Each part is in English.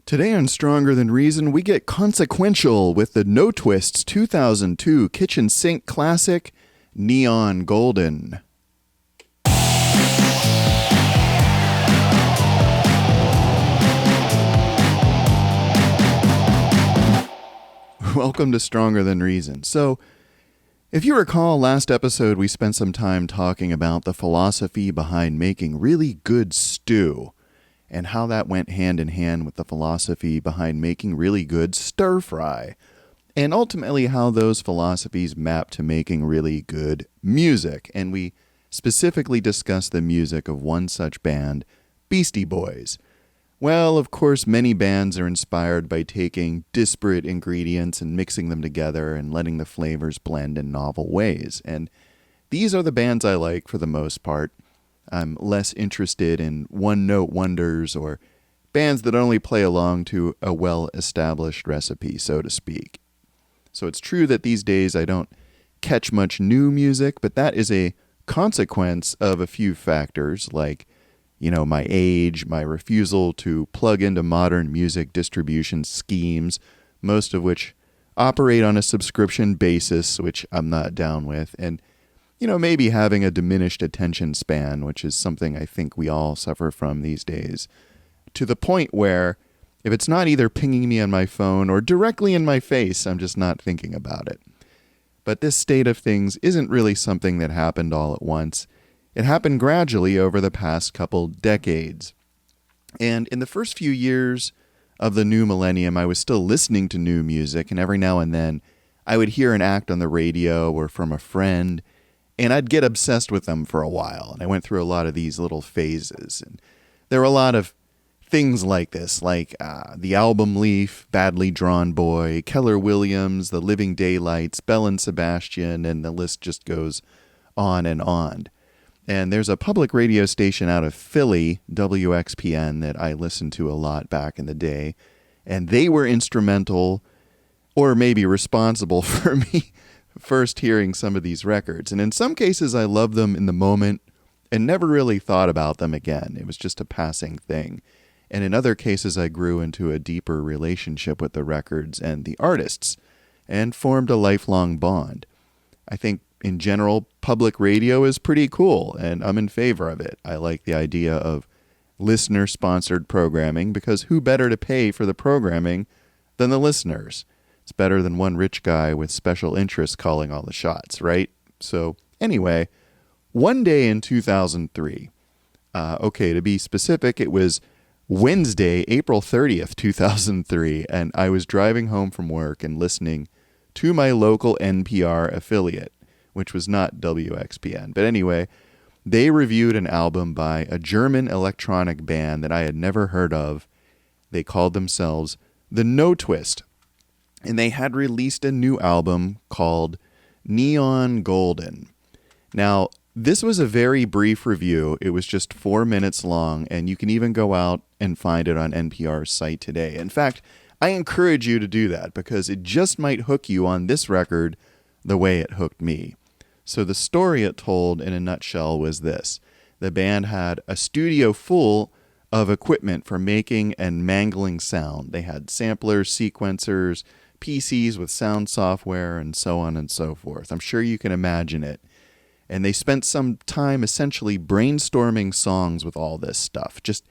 Today on Stronger Than Reason, we get consequential with the Notwist's 2002 kitchen sink classic, Neon Golden. Welcome to Stronger Than Reason. So, if you recall, last episode we spent some time talking about the philosophy behind making really good stew, and how that went hand in hand with the philosophy behind making really good stir-fry, and ultimately how those philosophies map to making really good music. And we specifically discussed the music of one such band, Beastie Boys. Well, of course, many bands are inspired by taking disparate ingredients and mixing them together and letting the flavors blend in novel ways. And these are the bands I like for the most part. I'm less interested in one-note wonders or bands that only play along to a well-established recipe, so to speak. So it's true that these days I don't catch much new music, but that is a consequence of a few factors like, my age, my refusal to plug into modern music distribution schemes, most of which operate on a subscription basis, which I'm not down with, and maybe having a diminished attention span, which is something I think we all suffer from these days, to the point where if it's not either pinging me on my phone or directly in my face, I'm just not thinking about it. But this state of things isn't really something that happened all at once. It happened gradually over the past couple decades. And in the first few years of the new millennium, I was still listening to new music, and every now and then I would hear an act on the radio or from a friend, and I'd get obsessed with them for a while. And I went through a lot of these little phases. And there were a lot of things like this, like The Album Leaf, Badly Drawn Boy, Keller Williams, The Living Daylights, Belle and Sebastian, and the list just goes on and on. And there's a public radio station out of Philly, WXPN, that I listened to a lot back in the day. And they were instrumental, or maybe responsible for me first hearing some of these records. And in some cases, I loved them in the moment and never really thought about them again. It was just a passing thing. And in other cases, I grew into a deeper relationship with the records and the artists and formed a lifelong bond. I think, in general, public radio is pretty cool, and I'm in favor of it. I like the idea of listener-sponsored programming, because who better to pay for the programming than the listeners? It's better than one rich guy with special interests calling all the shots, right? So anyway, one day in 2003, to be specific, it was Wednesday, April 30th, 2003, and I was driving home from work and listening to my local NPR affiliate, which was not WXPN. But anyway, they reviewed an album by a German electronic band that I had never heard of. They called themselves The Notwist. And they had released a new album called Neon Golden. Now, this was a very brief review. It was just 4 minutes long, and you can even go out and find it on NPR's site today. In fact, I encourage you to do that, because it just might hook you on this record the way it hooked me. So the story it told in a nutshell was this. The band had a studio full of equipment for making and mangling sound. They had samplers, sequencers, PCs with sound software, and so on and so forth. I'm sure you can imagine it. And they spent some time essentially brainstorming songs with all this stuff, just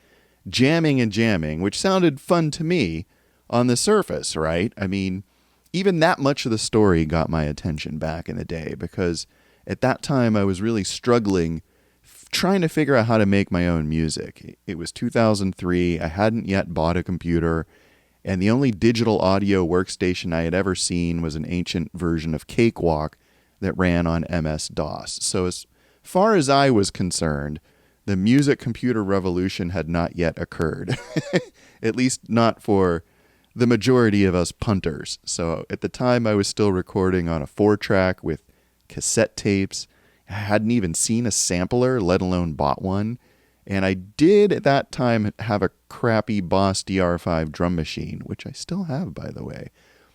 jamming and jamming, which sounded fun to me on the surface, right? I mean, even that much of the story got my attention back in the day, because at that time I was really struggling trying to figure out how to make my own music. It was 2003. I hadn't yet bought a computer, and the only digital audio workstation I had ever seen was an ancient version of Cakewalk that ran on MS-DOS. So as far as I was concerned, the music computer revolution had not yet occurred, at least not for the majority of us punters. So at the time, I was still recording on a 4-track with cassette tapes. I hadn't even seen a sampler, let alone bought one. And I did at that time have a crappy Boss DR5 drum machine, which I still have, by the way.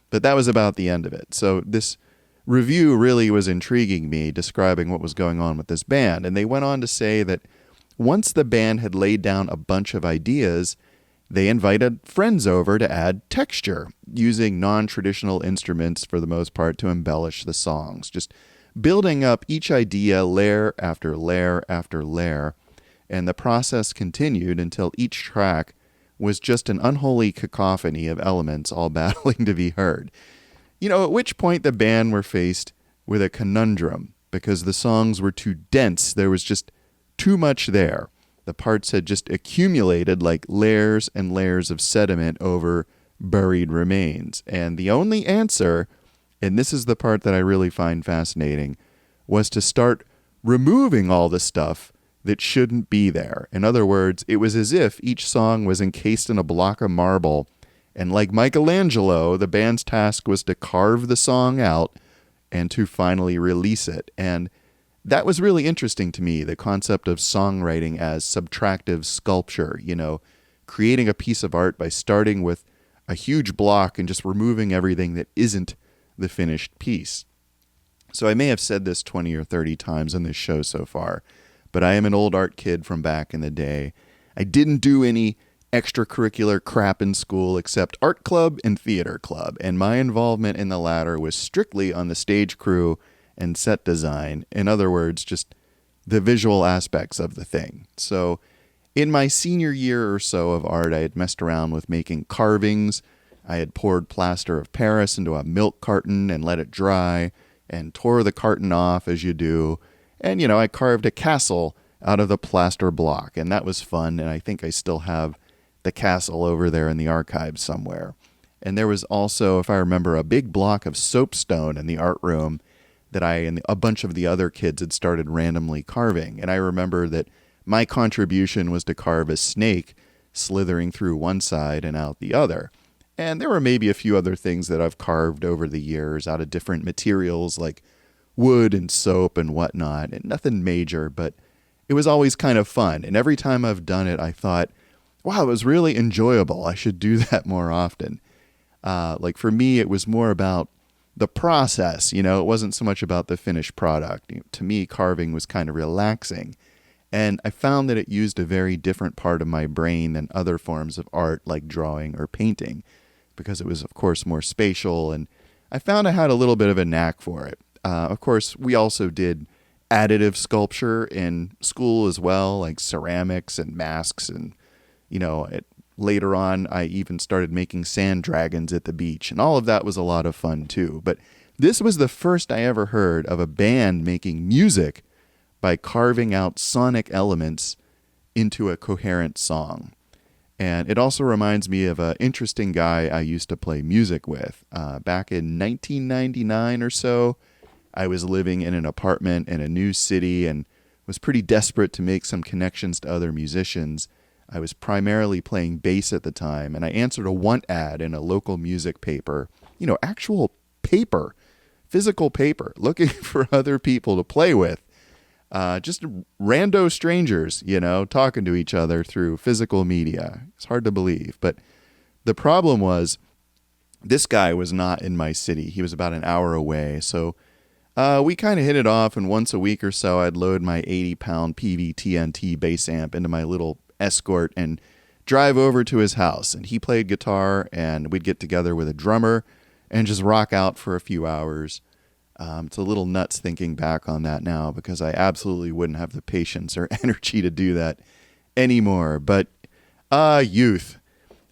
But that was about the end of it. So this review really was intriguing me, describing what was going on with this band. And they went on to say that once the band had laid down a bunch of ideas, they invited friends over to add texture, using non-traditional instruments for the most part to embellish the songs, just building up each idea layer after layer after layer. And the process continued until each track was just an unholy cacophony of elements all battling to be heard. At which point the band were faced with a conundrum because the songs were too dense. There was just too much there. The parts had just accumulated like layers and layers of sediment over buried remains. And the only answer, and this is the part that I really find fascinating, was to start removing all the stuff that shouldn't be there. In other words, it was as if each song was encased in a block of marble, and like Michelangelo, the band's task was to carve the song out and to finally release it. And that was really interesting to me, the concept of songwriting as subtractive sculpture, creating a piece of art by starting with a huge block and just removing everything that isn't the finished piece. So I may have said this 20 or 30 times on this show so far, but I am an old art kid from back in the day. I didn't do any extracurricular crap in school except art club and theater club, and my involvement in the latter was strictly on the stage crew and set design. In other words, just the visual aspects of the thing. So in my senior year or so of art, I had messed around with making carvings. I had poured plaster of Paris into a milk carton and let it dry and tore the carton off as you do. And, I carved a castle out of the plaster block, and that was fun. And I think I still have the castle over there in the archives somewhere. And there was also, if I remember, a big block of soapstone in the art room that I and a bunch of the other kids had started randomly carving. And I remember that my contribution was to carve a snake slithering through one side and out the other. And there were maybe a few other things that I've carved over the years out of different materials like wood and soap and whatnot. And nothing major, but it was always kind of fun. And every time I've done it, I thought, wow, it was really enjoyable. I should do that more often. Like for me, it was more about the process, it wasn't so much about the finished product. To me, carving was kind of relaxing. And I found that it used a very different part of my brain than other forms of art like drawing or painting, because it was, of course, more spatial. And I found I had a little bit of a knack for it. Of course, we also did additive sculpture in school as well, like ceramics and masks. And, later on, I even started making sand dragons at the beach, and all of that was a lot of fun too. But this was the first I ever heard of a band making music by carving out sonic elements into a coherent song. And it also reminds me of an interesting guy I used to play music with. Back in 1999 or so, I was living in an apartment in a new city and was pretty desperate to make some connections to other musicians. I was primarily playing bass at the time, and I answered a want ad in a local music paper, actual paper, physical paper, looking for other people to play with. Just rando strangers, talking to each other through physical media. It's hard to believe. But the problem was this guy was not in my city. He was about an hour away. So we kind of hit it off, and once a week or so, I'd load my 80-pound PV-TNT bass amp into my little Escort and drive over to his house. And he played guitar, and we'd get together with a drummer and just rock out for a few hours. It's a little nuts thinking back on that now, because I absolutely wouldn't have the patience or energy to do that anymore. But youth.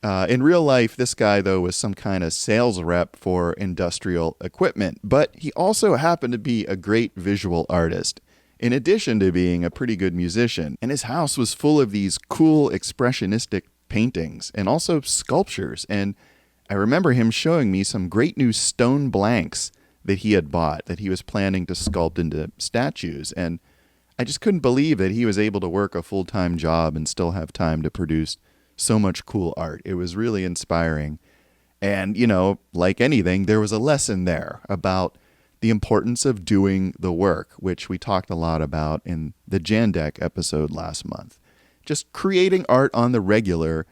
In real life, this guy, though, was some kind of sales rep for industrial equipment, but he also happened to be a great visual artist, in addition to being a pretty good musician. And his house was full of these cool expressionistic paintings and also sculptures. And I remember him showing me some great new stone blanks that he had bought that he was planning to sculpt into statues. And I just couldn't believe that he was able to work a full-time job and still have time to produce so much cool art. It was really inspiring. And, like anything, there was a lesson there about the importance of doing the work, which we talked a lot about in the Jandek episode last month. Just creating art on the regular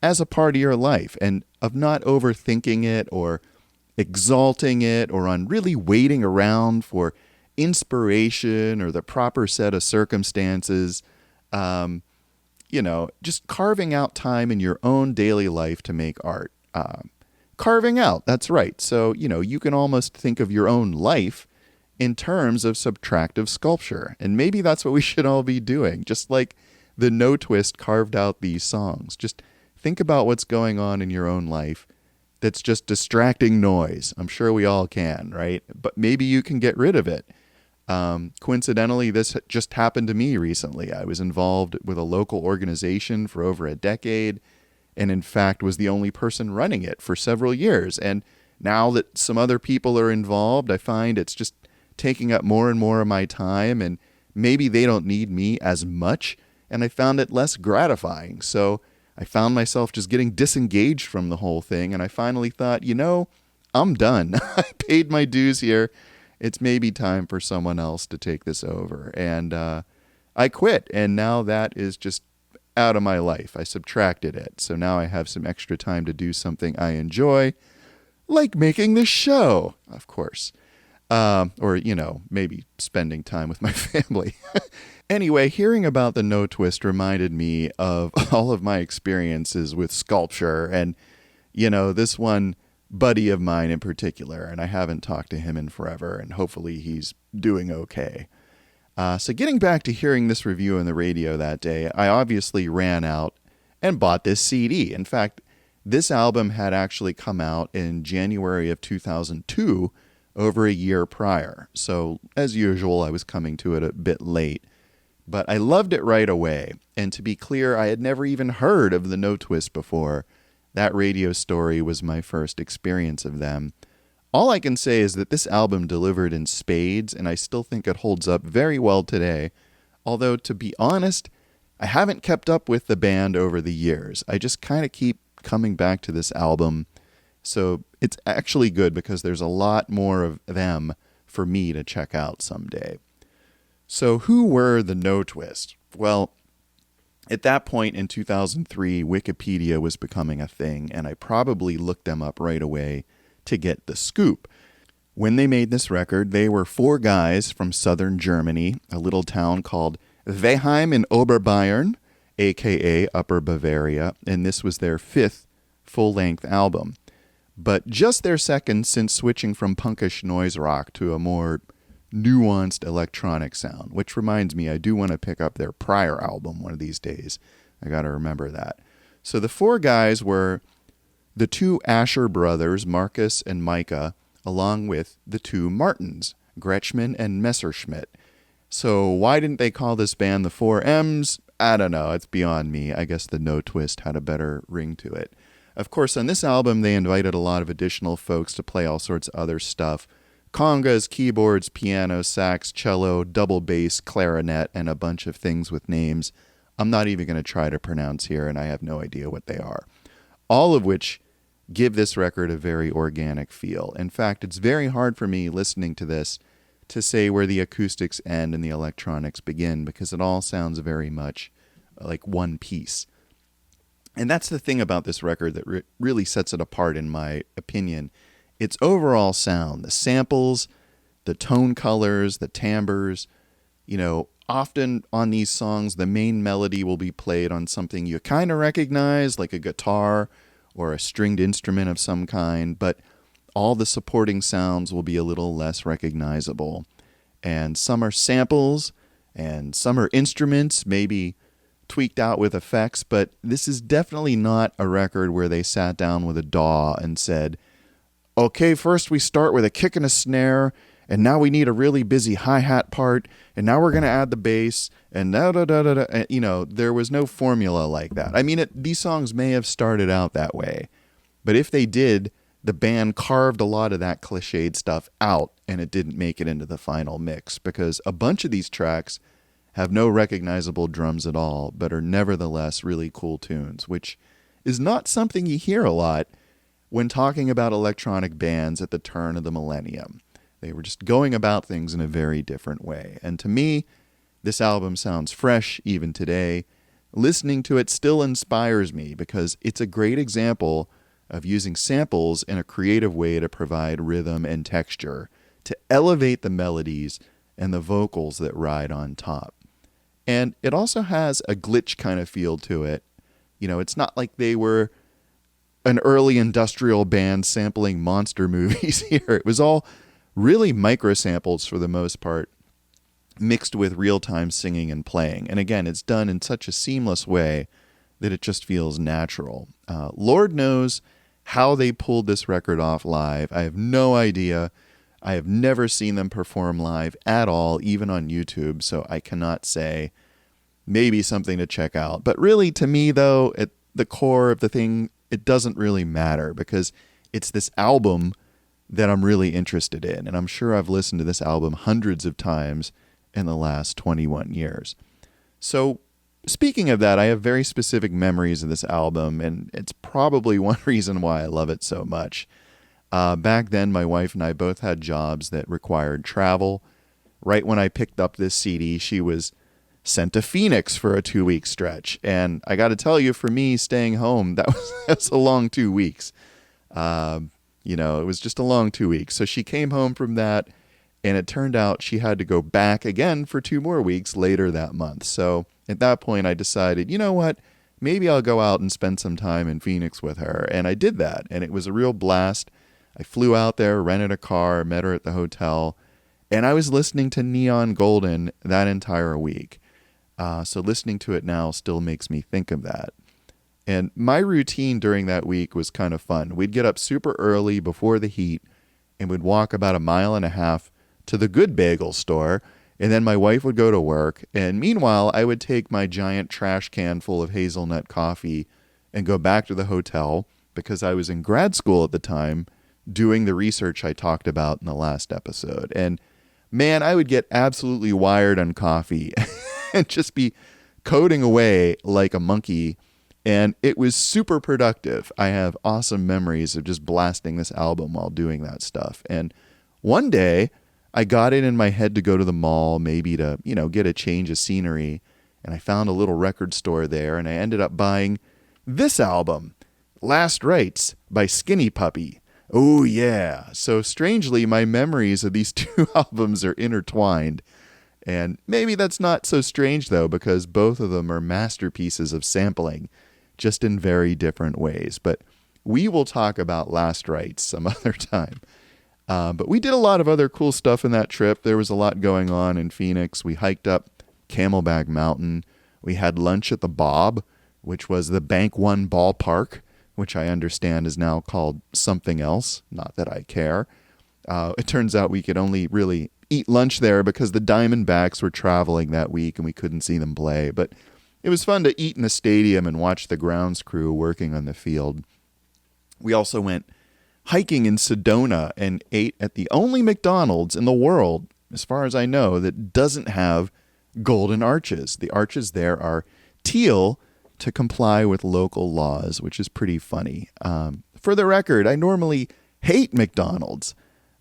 as a part of your life, and of not overthinking it or exalting it, or on really waiting around for inspiration or the proper set of circumstances. just carving out time in your own daily life to make art. Carving out, that's right. So, you can almost think of your own life in terms of subtractive sculpture. And maybe that's what we should all be doing. Just like the Notwist carved out these songs. Just think about what's going on in your own life that's just distracting noise. I'm sure we all can, right? But maybe you can get rid of it. Coincidentally, this just happened to me recently. I was involved with a local organization for over a decade, and in fact was the only person running it for several years. And now that some other people are involved, I find it's just taking up more and more of my time, and maybe they don't need me as much, and I found it less gratifying. So I found myself just getting disengaged from the whole thing, and I finally thought, I'm done. I paid my dues here. It's maybe time for someone else to take this over. And I quit, and now that is just out of my life. I subtracted it. So now I have some extra time to do something I enjoy, like making this show, of course. Or, maybe spending time with my family. Anyway, hearing about the Notwist reminded me of all of my experiences with sculpture and, this one buddy of mine in particular, and I haven't talked to him in forever, and hopefully he's doing okay. So getting back to hearing this review on the radio that day, I obviously ran out and bought this CD. In fact, this album had actually come out in January of 2002, over a year prior. So, as usual, I was coming to it a bit late. But I loved it right away. And to be clear, I had never even heard of the Notwist before. That radio story was my first experience of them. All I can say is that this album delivered in spades, and I still think it holds up very well today. Although, to be honest, I haven't kept up with the band over the years. I just kind of keep coming back to this album. So it's actually good because there's a lot more of them for me to check out someday. So who were the Notwist? Well, at that point in 2003, Wikipedia was becoming a thing, and I probably looked them up right away to get the scoop. When they made this record, they were 4 guys from southern Germany, a little town called Weheim in Oberbayern, aka Upper Bavaria, and this was their 5th full-length album. But just their second since switching from punkish noise rock to a more nuanced electronic sound, which reminds me, I do want to pick up their prior album one of these days. I got to remember that. So the 4 guys were the 2 Asher brothers, Marcus and Micah, along with the 2 Martins, Gretschmann and Messerschmitt. So why didn't they call this band the 4 M's? I don't know. It's beyond me. I guess the Notwist had a better ring to it. Of course, on this album, they invited a lot of additional folks to play all sorts of other stuff. Congas, keyboards, piano, sax, cello, double bass, clarinet, and a bunch of things with names I'm not even going to try to pronounce here, and I have no idea what they are. All of which give this record a very organic feel. In fact, it's very hard for me listening to this to say where the acoustics end and the electronics begin, because it all sounds very much like one piece. And that's the thing about this record that really sets it apart, in my opinion. Its overall sound, the samples, the tone colors, the timbres. Often on these songs, the main melody will be played on something you kind of recognize, like a guitar or a stringed instrument of some kind, but all the supporting sounds will be a little less recognizable. And some are samples, and some are instruments, maybe tweaked out with effects, but this is definitely not a record where they sat down with a DAW and said, okay, first we start with a kick and a snare, and now we need a really busy hi-hat part, and now we're going to add the bass, and da-da-da-da-da. There was no formula like that. I mean, these songs may have started out that way, but if they did, the band carved a lot of that cliched stuff out, and it didn't make it into the final mix, because a bunch of these tracks have no recognizable drums at all, but are nevertheless really cool tunes, which is not something you hear a lot when talking about electronic bands at the turn of the millennium. They were just going about things in a very different way. And to me, this album sounds fresh even today. Listening to it still inspires me because it's a great example of using samples in a creative way to provide rhythm and texture, to elevate the melodies and the vocals that ride on top. And it also has a glitch kind of feel to it. You know, it's not like they were an early industrial band sampling monster movies here. It was all really micro samples for the most part, mixed with real-time singing and playing. And again, it's done in such a seamless way that it just feels natural. Lord knows how they pulled this record off live. I have no idea. I have never seen them perform live at all, even on YouTube, so I cannot say. Maybe something to check out. But really, to me, though, at the core of the thing, it doesn't really matter because it's this album that I'm really interested in. And I'm sure I've listened to this album hundreds of times in the last 21 years. So speaking of that, I have very specific memories of this album, and it's probably one reason why I love it so much. Back then, my wife and I both had jobs that required travel. Right when I picked up this CD, she was sent to Phoenix for a 2-week stretch. And I got to tell you, for me, staying home, that's a long 2 weeks. It was just a long 2 weeks. So she came home from that, and it turned out she had to go back again for 2 more weeks later that month. So at that point, I decided, you know what? Maybe I'll go out and spend some time in Phoenix with her. And I did that, and it was a real blast. I flew out there, rented a car, met her at the hotel, and I was listening to Neon Golden that entire week. So listening to it now still makes me think of that. And my routine during that week was kind of fun. We'd get up super early before the heat and we'd walk about 1.5 miles to the Good Bagel store. And then my wife would go to work. And meanwhile, I would take my giant trash can full of hazelnut coffee and go back to the hotel because I was in grad school at the time doing the research I talked about in the last episode. And man, I would get absolutely wired on coffee and just be coding away like a monkey. And it was super productive. I have awesome memories of just blasting this album while doing that stuff. And one day I got it in my head to go to the mall, maybe to, get a change of scenery. And I found a little record store there and I ended up buying this album, Last Rites by Skinny Puppy. Oh yeah. So strangely, my memories of these two albums are intertwined. And maybe that's not so strange, though, because both of them are masterpieces of sampling, just in very different ways. But we will talk about Last Rites some other time. But we did a lot of other cool stuff in that trip. There was a lot going on in Phoenix. We hiked up Camelback Mountain. We had lunch at the Bob, which was the Bank One ballpark, which I understand is now called something else. Not that I care. It turns out we could only really eat lunch there because the Diamondbacks were traveling that week and we couldn't see them play. But it was fun to eat in the stadium and watch the grounds crew working on the field. We also went hiking in Sedona and ate at the only McDonald's in the world, as far as I know, that doesn't have golden arches. The arches there are teal to comply with local laws, which is pretty funny. For the record, I normally hate McDonald's.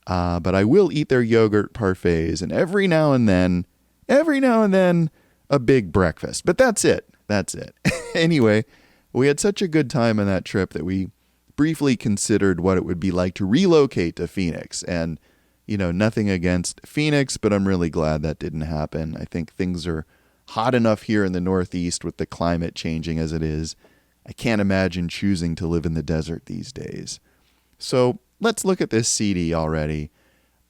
But I will eat their yogurt parfaits and every now and then, a big breakfast. But that's it. Anyway, we had such a good time on that trip that we briefly considered what it would be like to relocate to Phoenix. And, nothing against Phoenix, but I'm really glad that didn't happen. I think things are hot enough here in the Northeast with the climate changing as it is. I can't imagine choosing to live in the desert these days. So let's look at this CD already.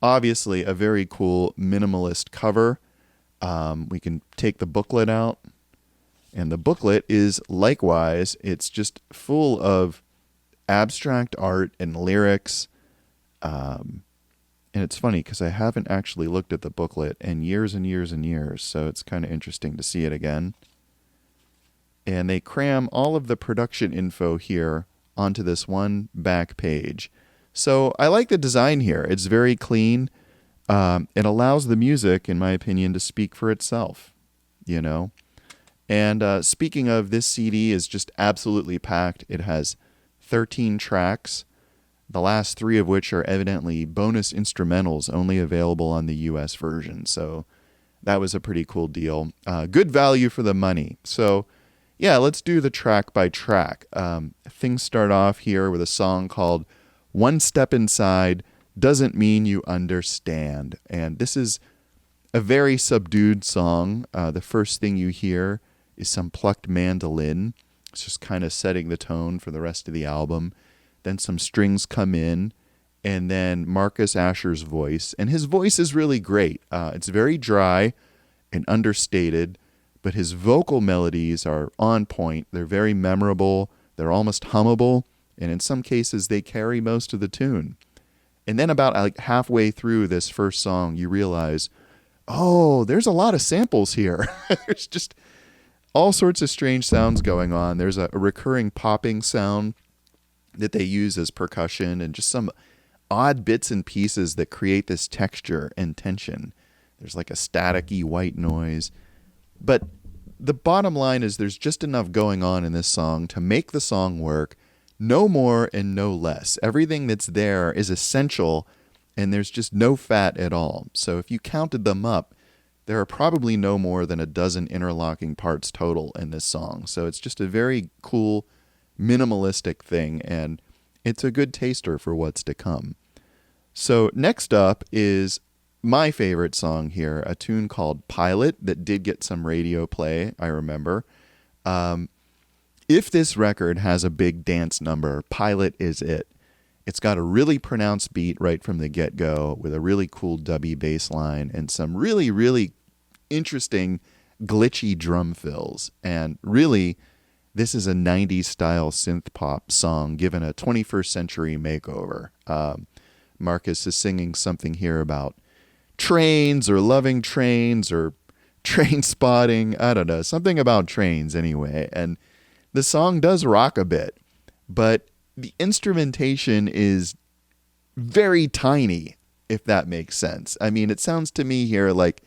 Obviously, a very cool minimalist cover. We can take the booklet out. And the booklet is likewise, it's just full of abstract art and lyrics. And it's funny because I haven't actually looked at the booklet in years and years and years. So it's kind of interesting to see it again. And they cram all of the production info here onto this one back page. So I like the design here. It's very clean. It allows the music, in my opinion, to speak for itself, And speaking of, this CD is just absolutely packed. It has 13 tracks, the last 3 of which are evidently bonus instrumentals only available on the US version. So that was a pretty cool deal. Good value for the money. So yeah, let's do the track by track. Things start off here with a song called One Step Inside Doesn't Mean You Understand. And this is a very subdued song. The first thing you hear is some plucked mandolin. It's just kind of setting the tone for the rest of the album. Then some strings come in, and then Marcus Asher's voice. And his voice is really great. It's very dry and understated, but his vocal melodies are on point. They're very memorable. They're almost hummable, and in some cases, they carry most of the tune. And then about like halfway through this first song, you realize, oh, there's a lot of samples here. There's just all sorts of strange sounds going on. There's a recurring popping sound that they use as percussion, and just some odd bits and pieces that create this texture and tension. There's like a staticky white noise. But the bottom line is there's just enough going on in this song to make the song work. No more and no less. Everything that's there is essential, and there's just no fat at all. So if you counted them up, there are probably no more than a dozen interlocking parts total in this song. So it's just a very cool, minimalistic thing, and it's a good taster for what's to come. So next up is my favorite song here, a tune called Pilot that did get some radio play, I remember. If this record has a big dance number, Pilot is it. It's got a really pronounced beat right from the get-go with a really cool dubby bass line and some really, really interesting glitchy drum fills. And really, this is a 90s style synth pop song given a 21st century makeover. Marcus is singing something here about trains or loving trains or train spotting. I don't know, something about trains anyway. And the song does rock a bit, but the instrumentation is very tiny, if that makes sense. I mean, it sounds to me here like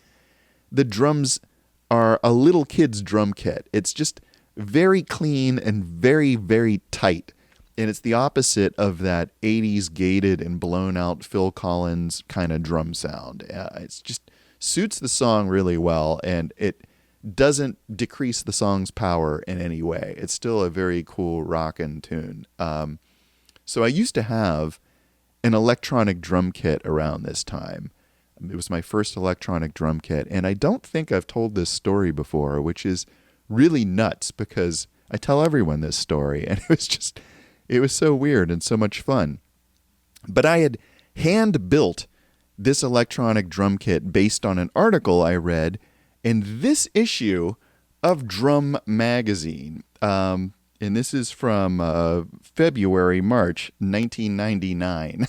the drums are a little kid's drum kit. It's just very clean and very, very tight. And it's the opposite of that 80s gated and blown out Phil Collins kind of drum sound. It's just suits the song really well, and it doesn't decrease the song's power in any way. It's still a very cool rockin' tune. So I used to have an electronic drum kit around this time. It was my first electronic drum kit, and I don't think I've told this story before, which is really nuts because I tell everyone this story, and it was so weird and so much fun. But I had hand-built this electronic drum kit based on an article I read in this issue of Drum Magazine. And this is from March 1999.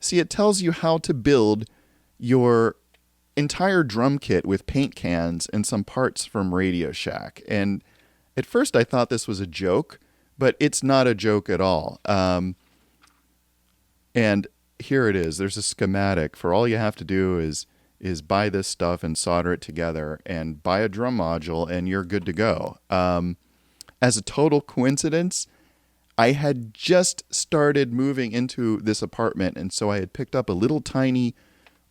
See, it tells you how to build your entire drum kit with paint cans and some parts from Radio Shack. And at first I thought this was a joke, but it's not a joke at all. And here it is. There's a schematic for all you have to do is buy this stuff and solder it together and buy a drum module and you're good to go. As a total coincidence, I had just started moving into this apartment, and so I had picked up a little tiny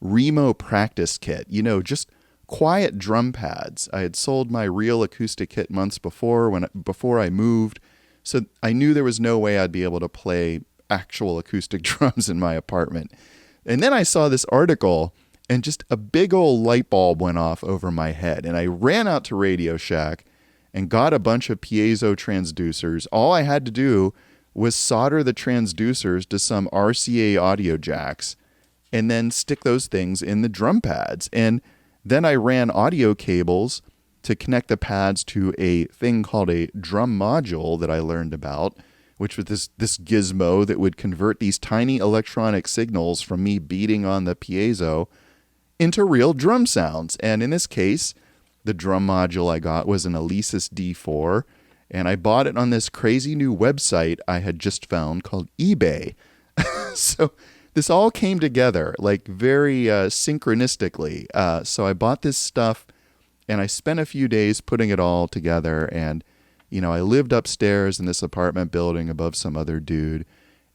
Remo practice kit, just quiet drum pads. I had sold my real acoustic kit months before I moved, so I knew there was no way I'd be able to play actual acoustic drums in my apartment. And then I saw this article, and just a big old light bulb went off over my head, and I ran out to Radio Shack and got a bunch of piezo transducers. All I had to do was solder the transducers to some RCA audio jacks and then stick those things in the drum pads. And then I ran audio cables to connect the pads to a thing called a drum module that I learned about, which was this gizmo that would convert these tiny electronic signals from me beating on the piezo into real drum sounds. And in this case, the drum module I got was an Alesis D4, and I bought it on this crazy new website I had just found called eBay. So this all came together like very synchronistically. So I bought this stuff, and I spent a few days putting it all together. And, I lived upstairs in this apartment building above some other dude.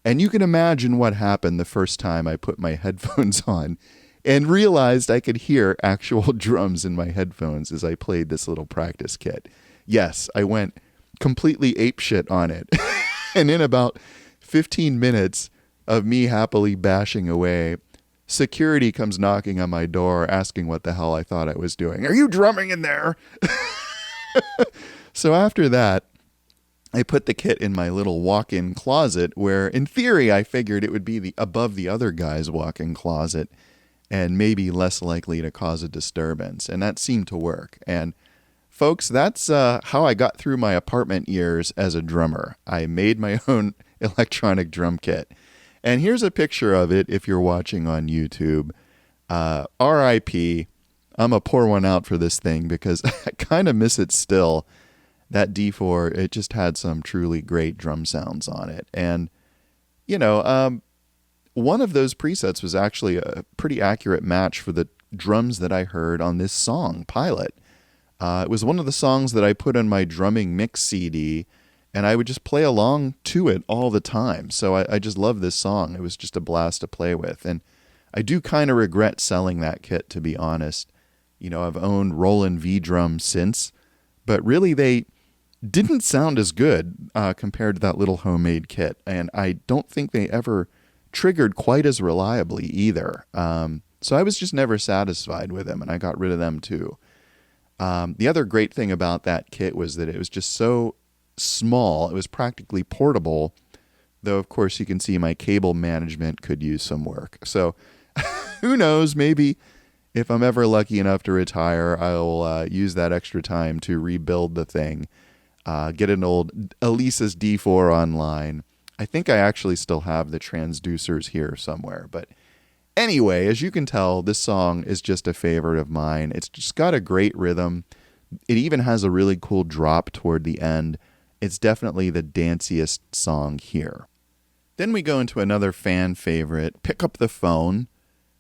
And you can imagine what happened the first time I put my headphones on and realized I could hear actual drums in my headphones as I played this little practice kit. Yes, I went completely apeshit on it. And in about 15 minutes of me happily bashing away, security comes knocking on my door asking what the hell I thought I was doing. Are you drumming in there? So after that, I put the kit in my little walk-in closet where, in theory, I figured it would be above the other guy's walk-in closet and maybe less likely to cause a disturbance. And that seemed to work. And folks, that's how I got through my apartment years as a drummer. I made my own electronic drum kit. And here's a picture of it if you're watching on YouTube. RIP. I'm going to pour one out for this thing because I kind of miss it still. That D4, it just had some truly great drum sounds on it. And, one of those presets was actually a pretty accurate match for the drums that I heard on this song, Pilot. It was one of the songs that I put on my drumming mix CD, and I would just play along to it all the time. So I just love this song. It was just a blast to play with. And I do kind of regret selling that kit, to be honest. I've owned Roland V drums since, but really they didn't sound as good compared to that little homemade kit. And I don't think they ever triggered quite as reliably either. So I was just never satisfied with them, and I got rid of them too. The other great thing about that kit was that it was just so small. It was practically portable, though, of course, you can see my cable management could use some work. So who knows, maybe if I'm ever lucky enough to retire, I'll use that extra time to rebuild the thing, get an old Elisa's D4 online. I think I actually still have the transducers here somewhere. But anyway, as you can tell, this song is just a favorite of mine. It's just got a great rhythm. It even has a really cool drop toward the end. It's definitely the danciest song here. Then we go into another fan favorite, Pick Up the Phone,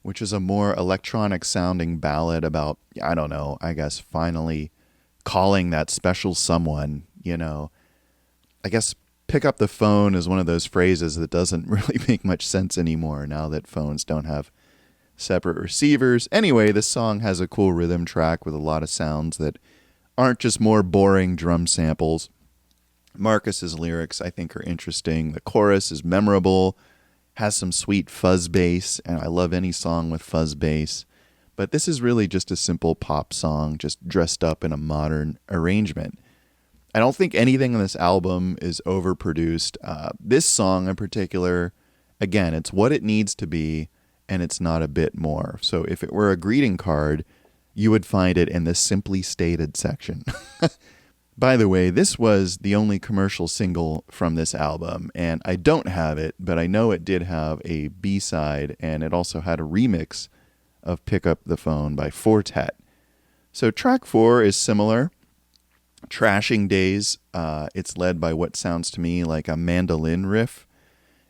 which is a more electronic sounding ballad about, I guess finally calling that special someone, I guess pick up the phone is one of those phrases that doesn't really make much sense anymore now that phones don't have separate receivers. Anyway, this song has a cool rhythm track with a lot of sounds that aren't just more boring drum samples. Marcus's lyrics, I think, are interesting. The chorus is memorable, has some sweet fuzz bass, and I love any song with fuzz bass. But this is really just a simple pop song, just dressed up in a modern arrangement. I don't think anything on this album is overproduced. This song in particular, again, it's what it needs to be, and it's not a bit more. So if it were a greeting card, you would find it in the simply stated section. By the way, this was the only commercial single from this album, and I don't have it, but I know it did have a B-side, and it also had a remix of Pick Up the Phone by Fortet. So track 4 is similar. Trashing Days, it's led by what sounds to me like a mandolin riff,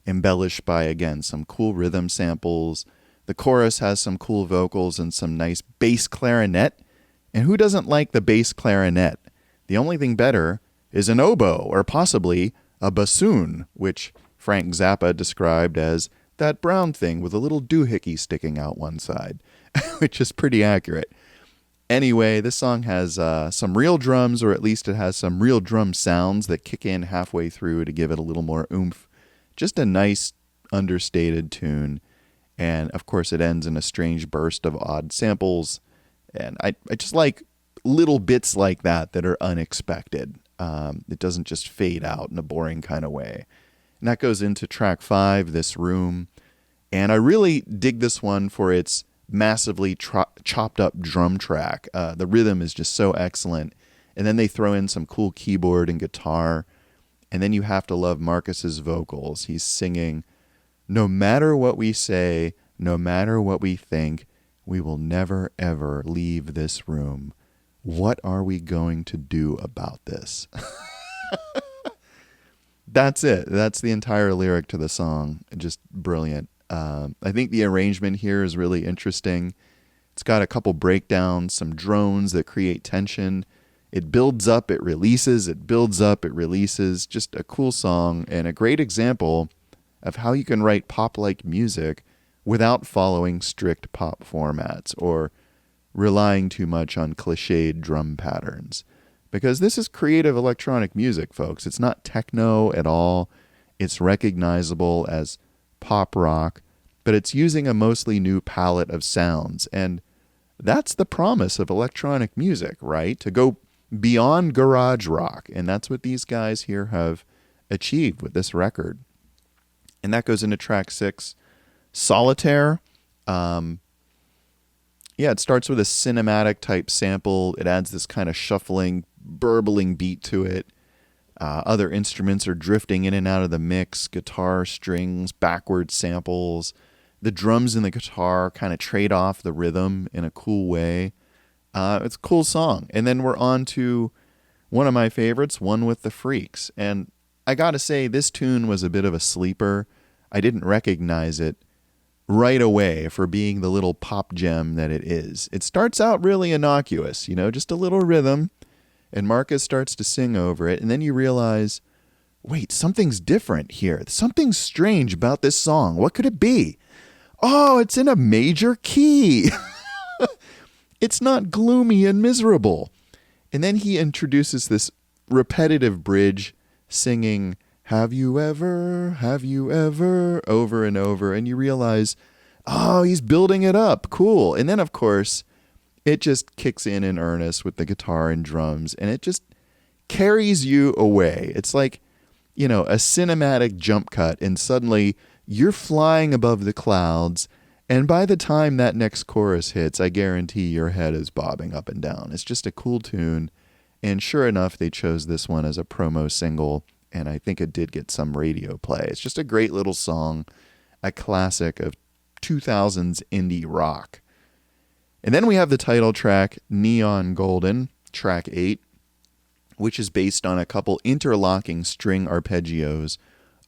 embellished by, again, some cool rhythm samples. The chorus has some cool vocals and some nice bass clarinet. And who doesn't like the bass clarinet? The only thing better is an oboe, or possibly a bassoon, which Frank Zappa described as that brown thing with a little doohickey sticking out one side, which is pretty accurate. Anyway, this song has some real drums, or at least it has some real drum sounds that kick in halfway through to give it a little more oomph. Just a nice, understated tune. And, of course, it ends in a strange burst of odd samples. And I just like little bits like that are unexpected. It doesn't just fade out in a boring kind of way. And that goes into track 5, This Room. And I really dig this one for its massively chopped up drum track. The rhythm is just so excellent. And then they throw in some cool keyboard and guitar. And then you have to love Marcus's vocals. He's singing, "No matter what we say, no matter what we think, we will never ever leave this room. What are we going to do about this?" That's it. That's the entire lyric to the song. Just brilliant. I think the arrangement here is really interesting. It's got a couple breakdowns, some drones that create tension. It builds up, it releases, it builds up, it releases. Just a cool song and a great example of how you can write pop-like music without following strict pop formats or relying too much on cliched drum patterns. Because this is creative electronic music, folks. It's not techno at all. It's recognizable as pop rock. but it's using a mostly new palette of sounds. And that's the promise of electronic music, right? To go beyond garage rock. And that's what these guys here have achieved with this record. And that goes into track 6, Solitaire. It starts with a cinematic type sample. It adds this kind of shuffling, burbling beat to it. Other instruments are drifting in and out of the mix. Guitar, strings, backward samples. The drums and the guitar kind of trade off the rhythm in a cool way. It's a cool song. And then we're on to one of my favorites, One with the Freaks. And I gotta say, this tune was a bit of a sleeper. I didn't recognize it right away for being the little pop gem that it is. It starts out really innocuous, just a little rhythm, and Marcus starts to sing over it, and then you realize, wait, something's different here. Something's strange about this song. What could it be? Oh, it's in a major key. It's not gloomy and miserable. And then he introduces this repetitive bridge singing, have you ever, over and over. And you realize, oh, he's building it up. Cool. And then, of course, it just kicks in earnest with the guitar and drums. And it just carries you away. It's like, a cinematic jump cut. And suddenly you're flying above the clouds. And by the time that next chorus hits, I guarantee your head is bobbing up and down. It's just a cool tune. And sure enough, they chose this one as a promo single. And I think it did get some radio play. It's just a great little song, a classic of 2000s indie rock. And then we have the title track, Neon Golden, track 8, which is based on a couple interlocking string arpeggios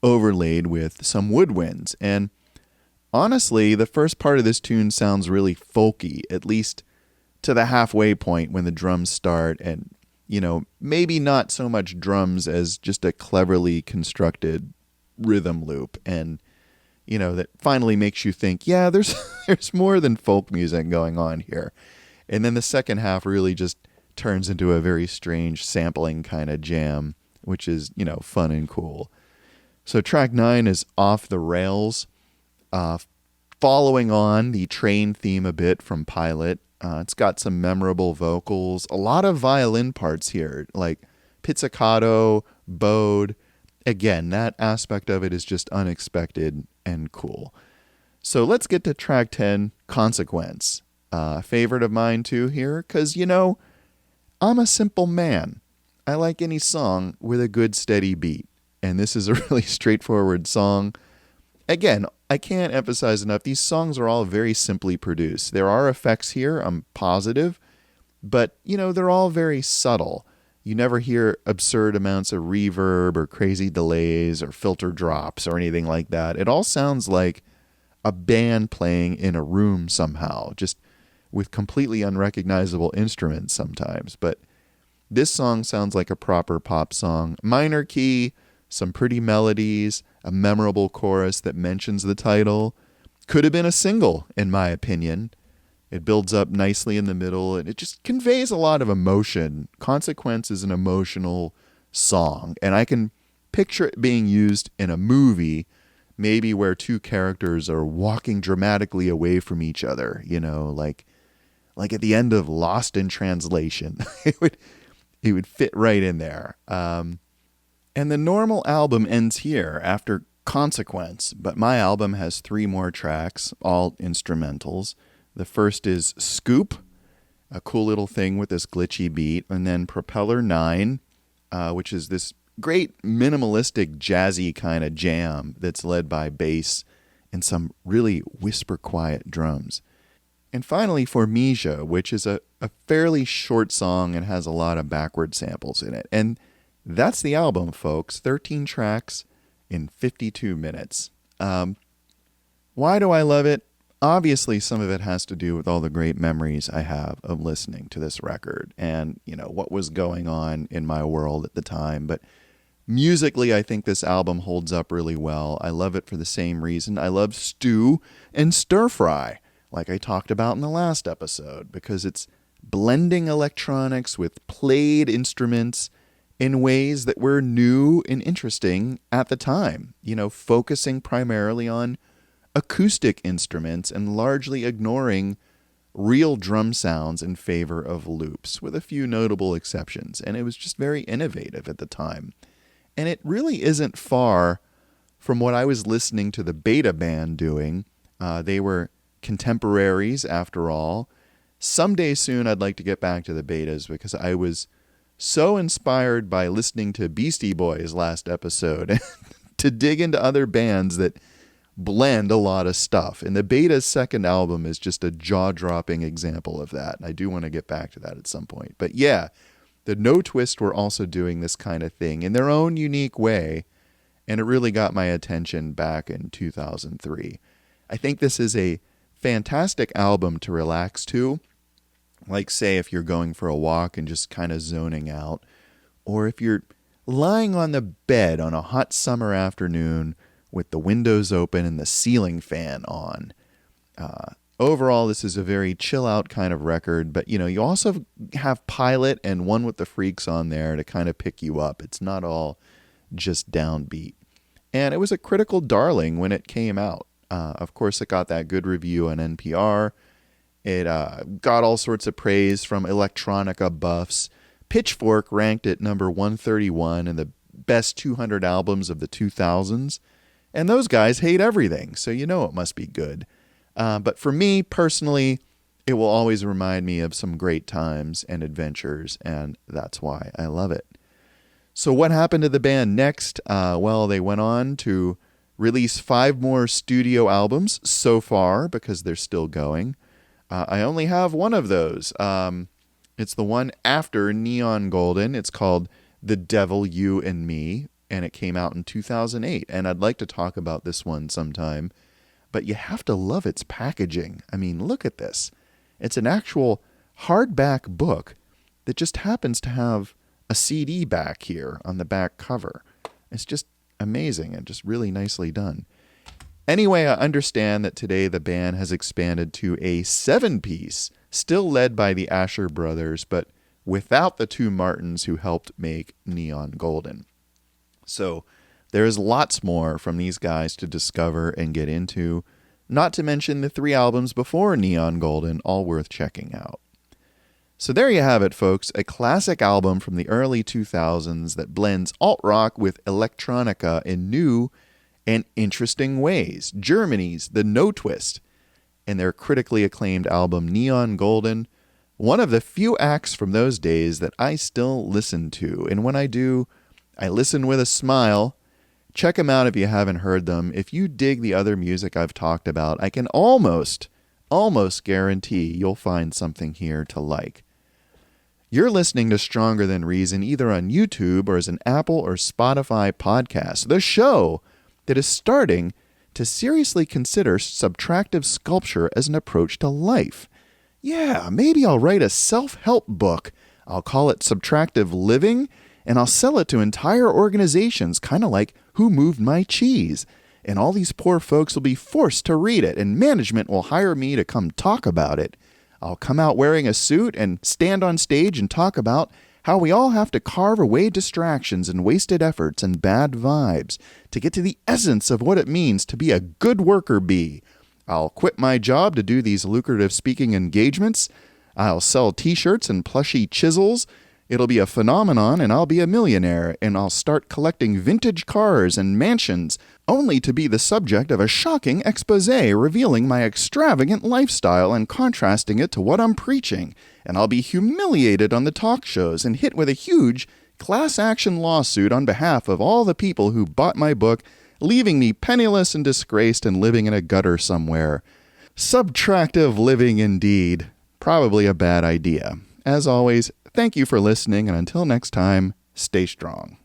overlaid with some woodwinds. And honestly, the first part of this tune sounds really folky, at least to the halfway point when the drums start, and maybe not so much drums as just a cleverly constructed rhythm loop. And, that finally makes you think, yeah, there's more than folk music going on here. And then the second half really just turns into a very strange sampling kind of jam, which is, fun and cool. So track 9 is Off the Rails, following on the train theme a bit from Pilot. It's got some memorable vocals, a lot of violin parts here, like pizzicato, bowed. Again, that aspect of it is just unexpected and cool. So let's get to track 10, Consequence. Favorite of mine too here, because, I'm a simple man. I like any song with a good steady beat. And this is a really straightforward song. Again, I can't emphasize enough, these songs are all very simply produced. There are effects here, I'm positive, but, they're all very subtle. You never hear absurd amounts of reverb or crazy delays or filter drops or anything like that. It all sounds like a band playing in a room somehow, just with completely unrecognizable instruments sometimes. But this song sounds like a proper pop song. Minor key, some pretty melodies, a memorable chorus that mentions the title. Could have been a single, in my opinion. It builds up nicely in the middle, and it just conveys a lot of emotion. Consequence is an emotional song, and I can picture it being used in a movie, maybe where two characters are walking dramatically away from each other, like at the end of Lost in Translation. It would fit right in there. And the normal album ends here after Consequence, but my album has 3 more tracks, all instrumentals. The first is Scoop, a cool little thing with this glitchy beat, and then Propeller 9, which is this great minimalistic jazzy kind of jam that's led by bass and some really whisper quiet drums. And finally Formisia, which is a fairly short song and has a lot of backward samples in it. And that's the album, folks. 13 tracks in 52 minutes. Why do I love it? Obviously, some of it has to do with all the great memories I have of listening to this record and, what was going on in my world at the time. But musically, I think this album holds up really well. I love it for the same reason. I love stew and stir fry, like I talked about in the last episode, because it's blending electronics with played instruments in ways that were new and interesting at the time, focusing primarily on acoustic instruments and largely ignoring real drum sounds in favor of loops, with a few notable exceptions. And it was just very innovative at the time. And it really isn't far from what I was listening to the Beta Band doing. They were contemporaries, after all. Someday soon, I'd like to get back to the Betas, because I was so inspired by listening to Beastie Boys last episode to dig into other bands that blend a lot of stuff. And the Beta's second album is just a jaw-dropping example of that. And I do want to get back to that at some point. But yeah, the Notwist were also doing this kind of thing in their own unique way. And it really got my attention back in 2003. I think this is a fantastic album to relax to. Like, say, if you're going for a walk and just kind of zoning out. Or if you're lying on the bed on a hot summer afternoon with the windows open and the ceiling fan on. Overall, this is a very chill-out kind of record. But, you also have Pilot and One with the Freaks on there to kind of pick you up. It's not all just downbeat. And it was a critical darling when it came out. Of course, it got that good review on NPR. It got all sorts of praise from electronica buffs. Pitchfork ranked it number 131 in the best 200 albums of the 2000s. And those guys hate everything, so it must be good. But for me, personally, it will always remind me of some great times and adventures, and that's why I love it. So what happened to the band next? Well, they went on to release 5 more studio albums so far, because they're still going. I only have one of those. It's the one after Neon Golden. It's called The Devil, You and Me, and it came out in 2008. And I'd like to talk about this one sometime, but you have to love its packaging. I mean, look at this. It's an actual hardback book that just happens to have a CD back here on the back cover. It's just amazing and just really nicely done. Anyway, I understand that today the band has expanded to a 7-piece, still led by the Asher brothers, but without the 2 Martins who helped make Neon Golden. So there's lots more from these guys to discover and get into, not to mention the 3 albums before Neon Golden, all worth checking out. So there you have it, folks, a classic album from the early 2000s that blends alt-rock with electronica in new and interesting ways. Germany's The Notwist and their critically acclaimed album Neon Golden, one of the few acts from those days that I still listen to. And when I do, I listen with a smile. Check them out if you haven't heard them. If you dig the other music I've talked about, I can almost guarantee you'll find something here to like. You're listening to Stronger Than Reason either on YouTube or as an Apple or Spotify podcast, the show that is starting to seriously consider subtractive sculpture as an approach to life. Yeah, maybe I'll write a self-help book. I'll call it Subtractive Living, and I'll sell it to entire organizations, kind of like Who Moved My Cheese. And all these poor folks will be forced to read it, and management will hire me to come talk about it. I'll come out wearing a suit and stand on stage and talk about how we all have to carve away distractions and wasted efforts and bad vibes to get to the essence of what it means to be a good worker bee. I'll quit my job to do these lucrative speaking engagements. I'll sell t-shirts and plushy chisels. It'll be a phenomenon, and I'll be a millionaire, and I'll start collecting vintage cars and mansions, only to be the subject of a shocking expose revealing my extravagant lifestyle and contrasting it to what I'm preaching. And I'll be humiliated on the talk shows and hit with a huge class action lawsuit on behalf of all the people who bought my book, leaving me penniless and disgraced and living in a gutter somewhere. Subtractive living indeed. Probably a bad idea. As always, thank you for listening, and until next time, stay strong.